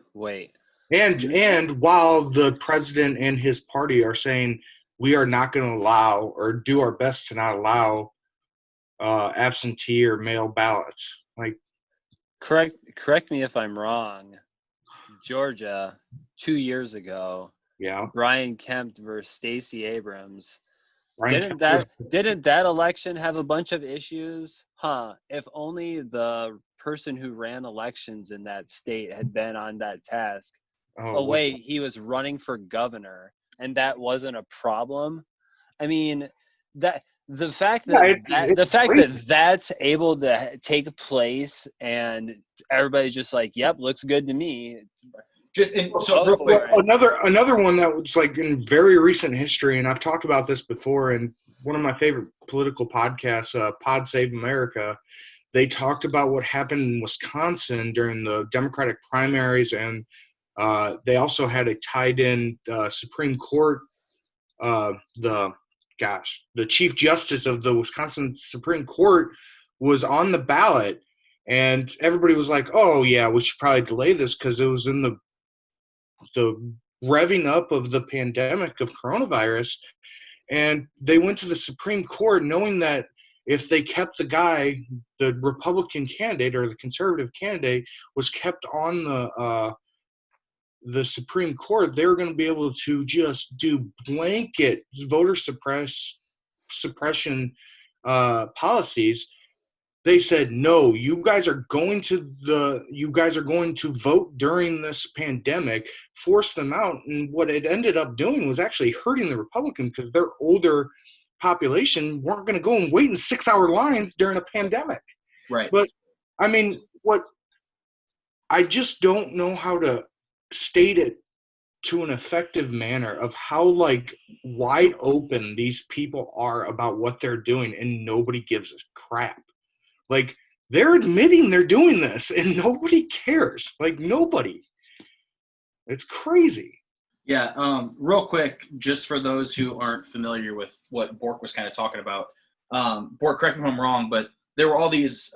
And while the president and his party are saying we are not going to allow, or do our best to not allow, absentee or mail ballots. Like, correct me if I'm wrong. Georgia, 2 years ago, yeah, Brian Kemp versus Stacey Abrams. Brian Didn't that election have a bunch of issues? If only the person who ran elections in that state had been on that task. Oh wait, he was running for governor, and that wasn't a problem. I mean, the fact that that's able to take place and everybody's just like, yep, looks good to me. Another one that was like in very recent history, and I've talked about this before in one of my favorite political podcasts, Pod Save America. They talked about what happened in Wisconsin during the Democratic primaries, and they also had a tied-in Supreme Court. The Chief Justice of the Wisconsin Supreme Court was on the ballot, and everybody was like, "Oh yeah, we should probably delay this because it was in the revving up of the pandemic of coronavirus." And they went to the Supreme Court knowing that if they kept the Republican candidate or the conservative candidate was kept on the Supreme Court, they were going to be able to just do blanket voter suppression policies. They said, no, you guys are going to vote during this pandemic, force them out. And what it ended up doing was actually hurting the Republicans because their older population weren't going to go and wait in 6-hour lines during a pandemic. Right. But I mean, I just don't know how to state it to an effective manner of how like wide open these people are about what they're doing, and nobody gives a crap. Like, they're admitting they're doing this and nobody cares. Like, nobody. It's crazy. Yeah. Real quick, just for those who aren't familiar with what Bork was kind of talking about, Bork, correct me if I'm wrong, but there were all these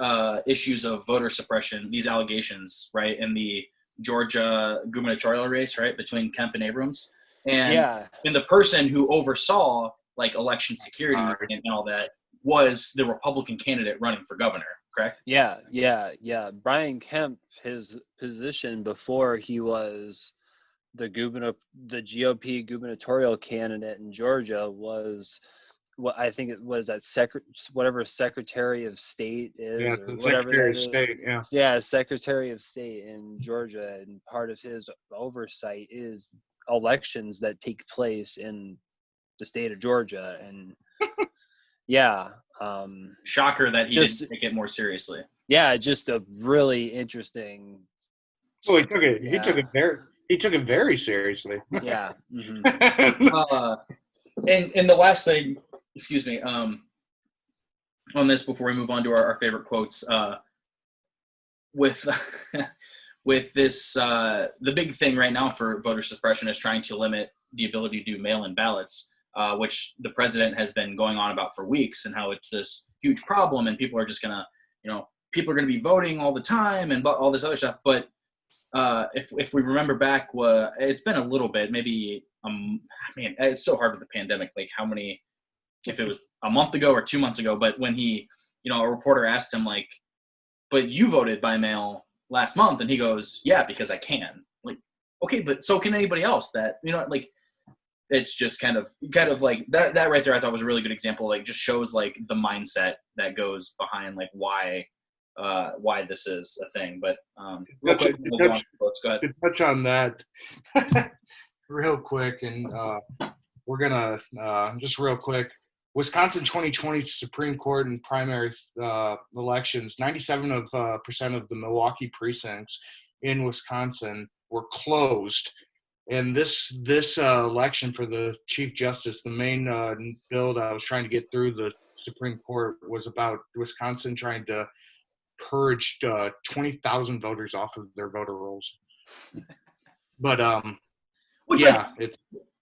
issues of voter suppression, these allegations, right, in the Georgia gubernatorial race, right, between Kemp and Abrams. And the person who oversaw like election security and all that was the Republican candidate running for governor, correct? Yeah. Brian Kemp, his position before he was the GOP gubernatorial candidate in Georgia was what I think it was that whatever Secretary of State is, or whatever Secretary of State, yeah, Secretary of State in Georgia, and part of his oversight is elections that take place in the state of Georgia, and yeah. Shocker that he didn't take it more seriously. Yeah, just a really interesting. Well, he took it very seriously. Yeah. Mm-hmm. And the last thing, excuse me, on this before we move on to our favorite quotes, with this, the big thing right now for voter suppression is trying to limit the ability to do mail-in ballots. Which the president has been going on about for weeks, and how it's this huge problem, and people are just gonna, people are gonna be voting all the time and all this other stuff. But if we remember back, it's been a little bit, maybe, man, it's so hard with the pandemic. Like how many, if it was a month ago or 2 months ago, but when he, a reporter asked him like, but you voted by mail last month, and he goes, yeah, because I can. Like, okay, but so can anybody else that, like. It's just kind of like that right there. I thought was a really good example. Like, just shows like the mindset that goes behind like why this is a thing. But real quick, go ahead. To touch on that real quick, and we're gonna just real quick. Wisconsin 2020 Supreme Court and primary elections, 97% of the Milwaukee precincts in Wisconsin were closed. And this election for the Chief Justice, the main bill that I was trying to get through the Supreme Court was about Wisconsin trying to purge 20,000 voters off of their voter rolls. But Which, yeah,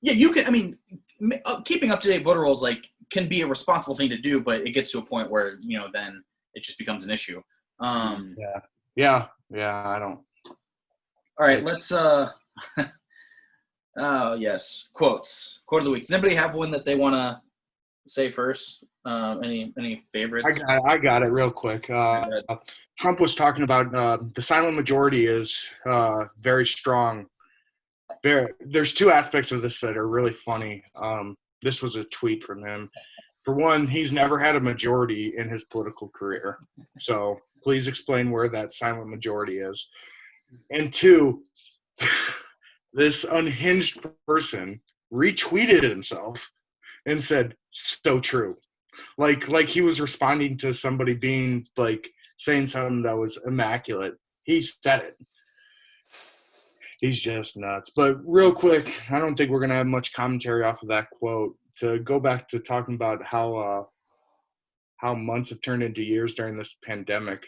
you can. I mean, keeping up to date voter rolls can be a responsible thing to do, but it gets to a point where then it just becomes an issue. Yeah. I don't. All right, let's. Oh yes, quotes. Quote of the week. Does anybody have one that they want to say first? Any favorites? I got it real quick. Trump was talking about the silent majority is very strong. There's two aspects of this that are really funny. This was a tweet from him. For one, he's never had a majority in his political career. So please explain where that silent majority is. And two, this unhinged person retweeted himself and said, "So true." Like he was responding to somebody being saying something that was immaculate. He said it. He's just nuts. But real quick, I don't think we're going to have much commentary off of that quote. To go back to talking about how months have turned into years during this pandemic,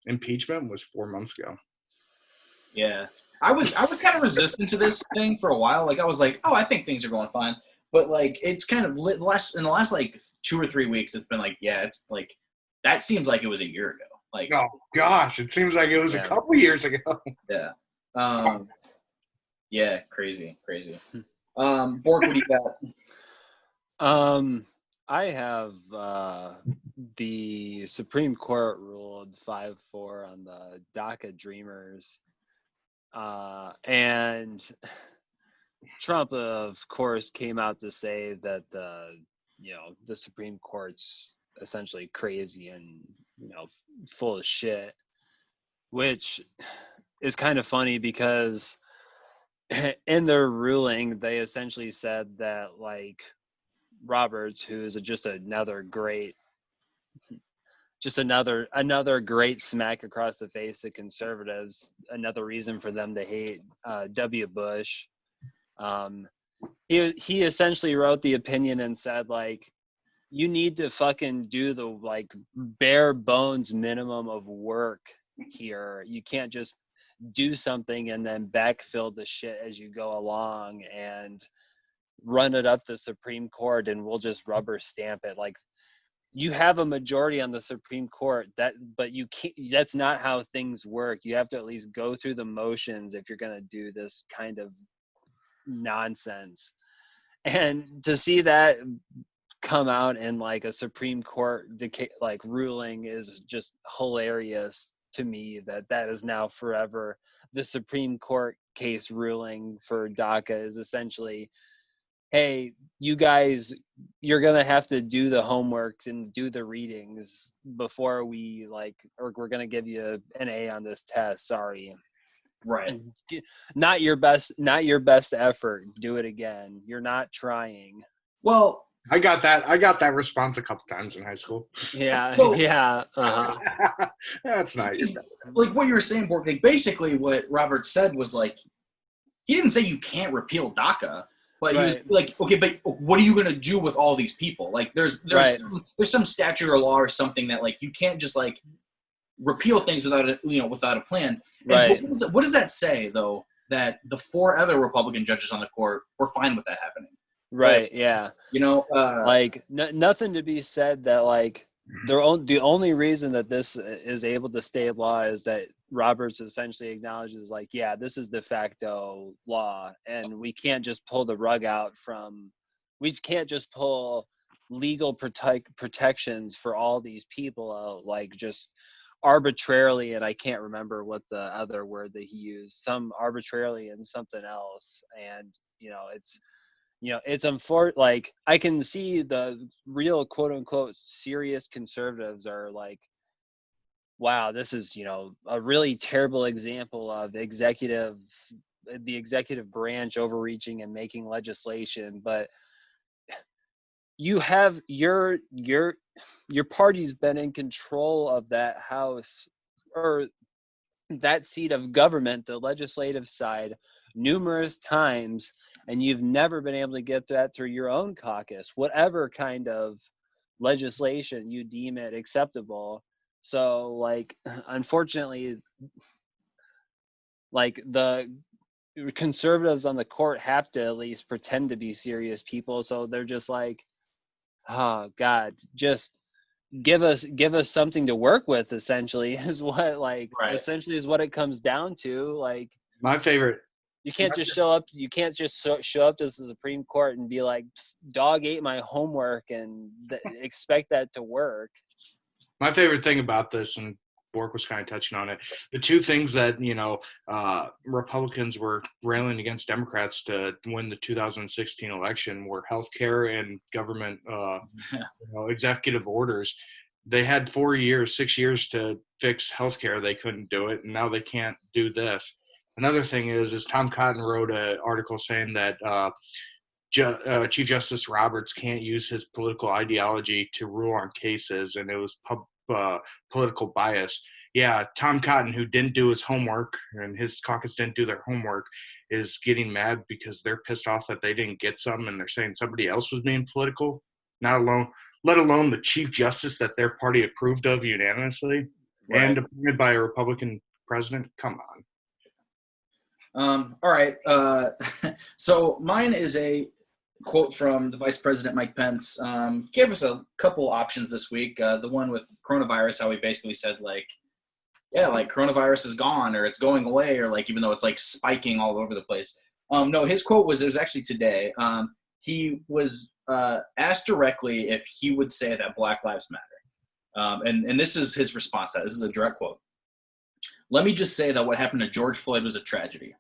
impeachment was 4 months ago. Yeah. I was kind of resistant to this thing for a while. I was like, oh, I think things are going fine. But it's kind of less in the last 2 or 3 weeks. It's been it's that seems like it was a year ago. Oh gosh, it seems like it was a couple years ago. Yeah. Yeah. Crazy. Bork, what do you got? I have the Supreme Court ruled 5-4 on the DACA Dreamers. And Trump, of course, came out to say that the Supreme Court's essentially crazy and full of shit, which is kind of funny because in their ruling they essentially said that Roberts, who is just another great smack across the face of conservatives, another reason for them to hate W. Bush. He essentially wrote the opinion and said you need to fucking do the bare bones minimum of work here. You can't just do something and then backfill the shit as you go along and run it up the Supreme Court and we'll just rubber stamp it. You have a majority on the Supreme Court, but you can't. That's not how things work. You have to at least go through the motions if you're going to do this kind of nonsense. And to see that come out in a Supreme Court ruling is just hilarious to me. That is now forever the Supreme Court case ruling for DACA is essentially, hey, you guys, you're going to have to do the homework and do the readings before we or we're going to give you an A on this test. Sorry. Right. Not your best effort. Do it again. You're not trying. Well, I got that response a couple times in high school. Yeah. So, yeah. Uh-huh. That's nice. What you were saying, Bork, basically what Robert said was he didn't say you can't repeal DACA. But he was okay, but what are you going to do with all these people? There's some statute or law or something that you can't just repeal things without a plan. And right. What does that say though? That the 4 other Republican judges on the court were fine with that happening. Right. Yeah. Nothing to be said that the only reason that this is able to stay law is that Roberts essentially acknowledges this is de facto law and we can't just pull the rug out we can't just pull legal protections for all these people out, just arbitrarily, and I can't remember what the other word that he used, some arbitrarily and something else. And it's unfortunate. I can see the real quote unquote serious conservatives are wow, this is, a really terrible example of the executive branch overreaching and making legislation. But you have your party's been in control of that house or that seat of government, the legislative side, numerous times, and you've never been able to get that through your own caucus, whatever kind of legislation you deem it acceptable. So, like, unfortunately, like, the conservatives on the court have to at least pretend to be serious people. So they're just like, oh God, just give us something to work with, essentially, is what, like, Right. essentially is what it comes down to. Like, My favorite. you can't just show up show up to the Supreme Court and be like, dog ate my homework, and expect that to work. My favorite thing about this, and Bork was kind of touching on it, the two things that, Republicans were railing against Democrats to win the 2016 election were healthcare and government executive orders. They had 6 years to fix healthcare. They couldn't do it, and now they can't do this. Another thing is Tom Cotton wrote an article saying that Chief Justice Roberts can't use his political ideology to rule on cases, and it was political bias. Yeah, Tom Cotton, who didn't do his homework, and his caucus didn't do their homework, is getting mad because they're pissed off that they didn't get some, and they're saying somebody else was being political, let alone the Chief Justice that their party approved of unanimously, right, and appointed by a Republican president. Come on. All right. So mine is a quote from the Vice President Mike Pence. He gave us a couple options this week. The one with coronavirus, how he basically said, like, yeah, like, coronavirus is gone, or it's going away, or, like, even though it's, like, spiking all over the place. No, his quote was, it was actually today. He was asked directly if he would say that Black Lives Matter. And this is his response to that. This is a direct quote. "Let me just say that what happened to George Floyd was a tragedy.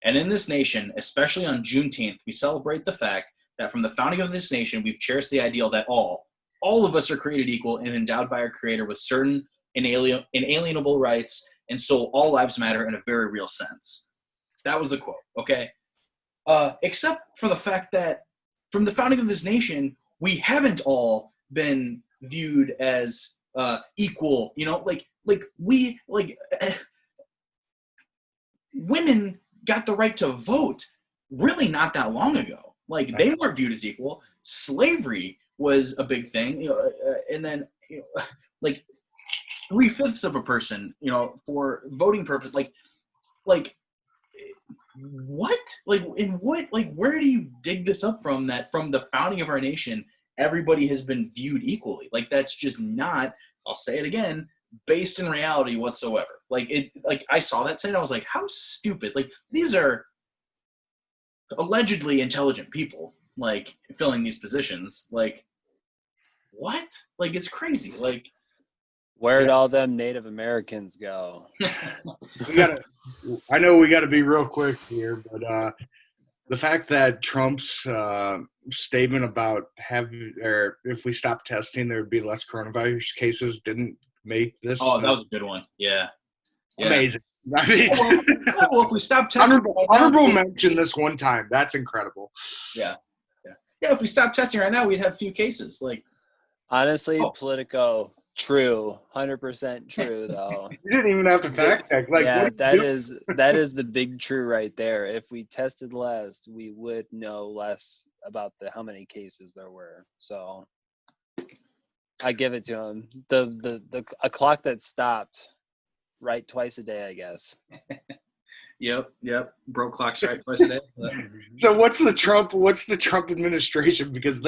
And in this nation, especially on Juneteenth, we celebrate the fact that from the founding of this nation, we've cherished the ideal that all of us are created equal and endowed by our Creator with certain inalienable rights, and so all lives matter in a very real sense." That was the quote, okay? Except for the fact that from the founding of this nation, we haven't all been viewed as equal, women got the right to vote really not that long ago. Like, they weren't viewed as equal. Slavery was a big thing, and then, like, 3/5 of a person, for voting purpose, like, what? Like, in what? Like, where do you dig this up from? That from the founding of our nation, everybody has been viewed equally. Like, that's just not. I'll say it again, based in reality whatsoever. Like, I saw that today and I was like, how stupid. Like, these are allegedly intelligent people, like, filling these positions. Like, what? Like, it's crazy. Like, where'd all them Native Americans go? I know we gotta be real quick here, but the fact that Trump's statement about if we stop testing, there would be less coronavirus cases didn't make this. Oh, that was a good one. Yeah. Amazing. I mean, well, if we stop testing, honorable mention this one time. That's incredible. Yeah. If we stop testing right now, we'd have few cases. Like, honestly, Politico. True, 100% true, though. You didn't even have to fact check. Like, yeah, that is the big true right there. If we tested less, we would know less about how many cases there were. So I give it to him. A clock that stopped right twice a day, I guess. Yep. Broke clock strike twice a day. So what's the Trump administration? Because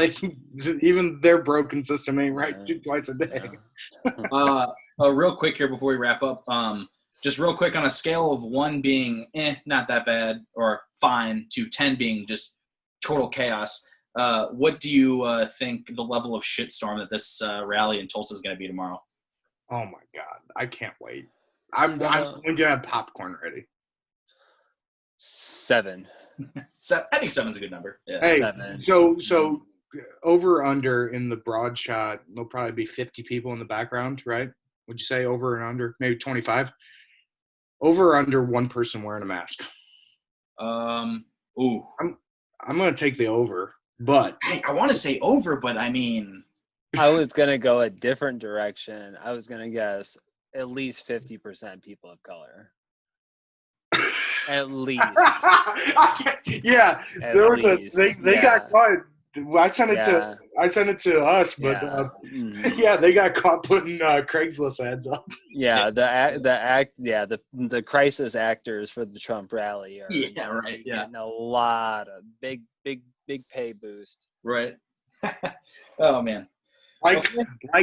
even their broken system ain't right twice a day. Real quick here before we wrap up, just real quick, on a scale of 1 being not that bad or fine to 10 being just total chaos, what do you think the level of shitstorm that this rally in Tulsa is going to be tomorrow? Oh my God, I can't wait. I'm going to have popcorn ready. 7. I think 7's a good number. Yeah. Hey, 7. So over under in the broad shot, there'll probably be 50 people in the background, right? Would you say over and under? Maybe 25? Over or under one person wearing a mask? Ooh. I'm going to take the over. But I want to say over, but I mean, I was gonna go a different direction. I was gonna guess at least 50% people of color. At least. yeah, At there was least. they got caught. I sent it to us, but yeah, they got caught putting Craigslist ads up. Yeah, the crisis actors for the Trump rally are getting a lot of big pay boost. Right. Oh man. Like,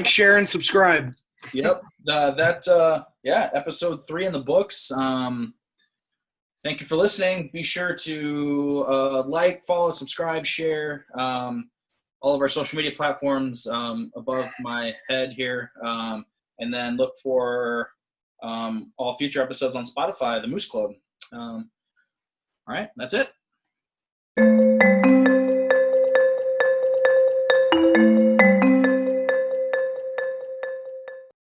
share, and subscribe. Yep. Episode 3 in the books. Thank you for listening. Be sure to like, follow, subscribe, share all of our social media platforms above my head here. And then look for all future episodes on Spotify, The Moose Club. All right, that's it.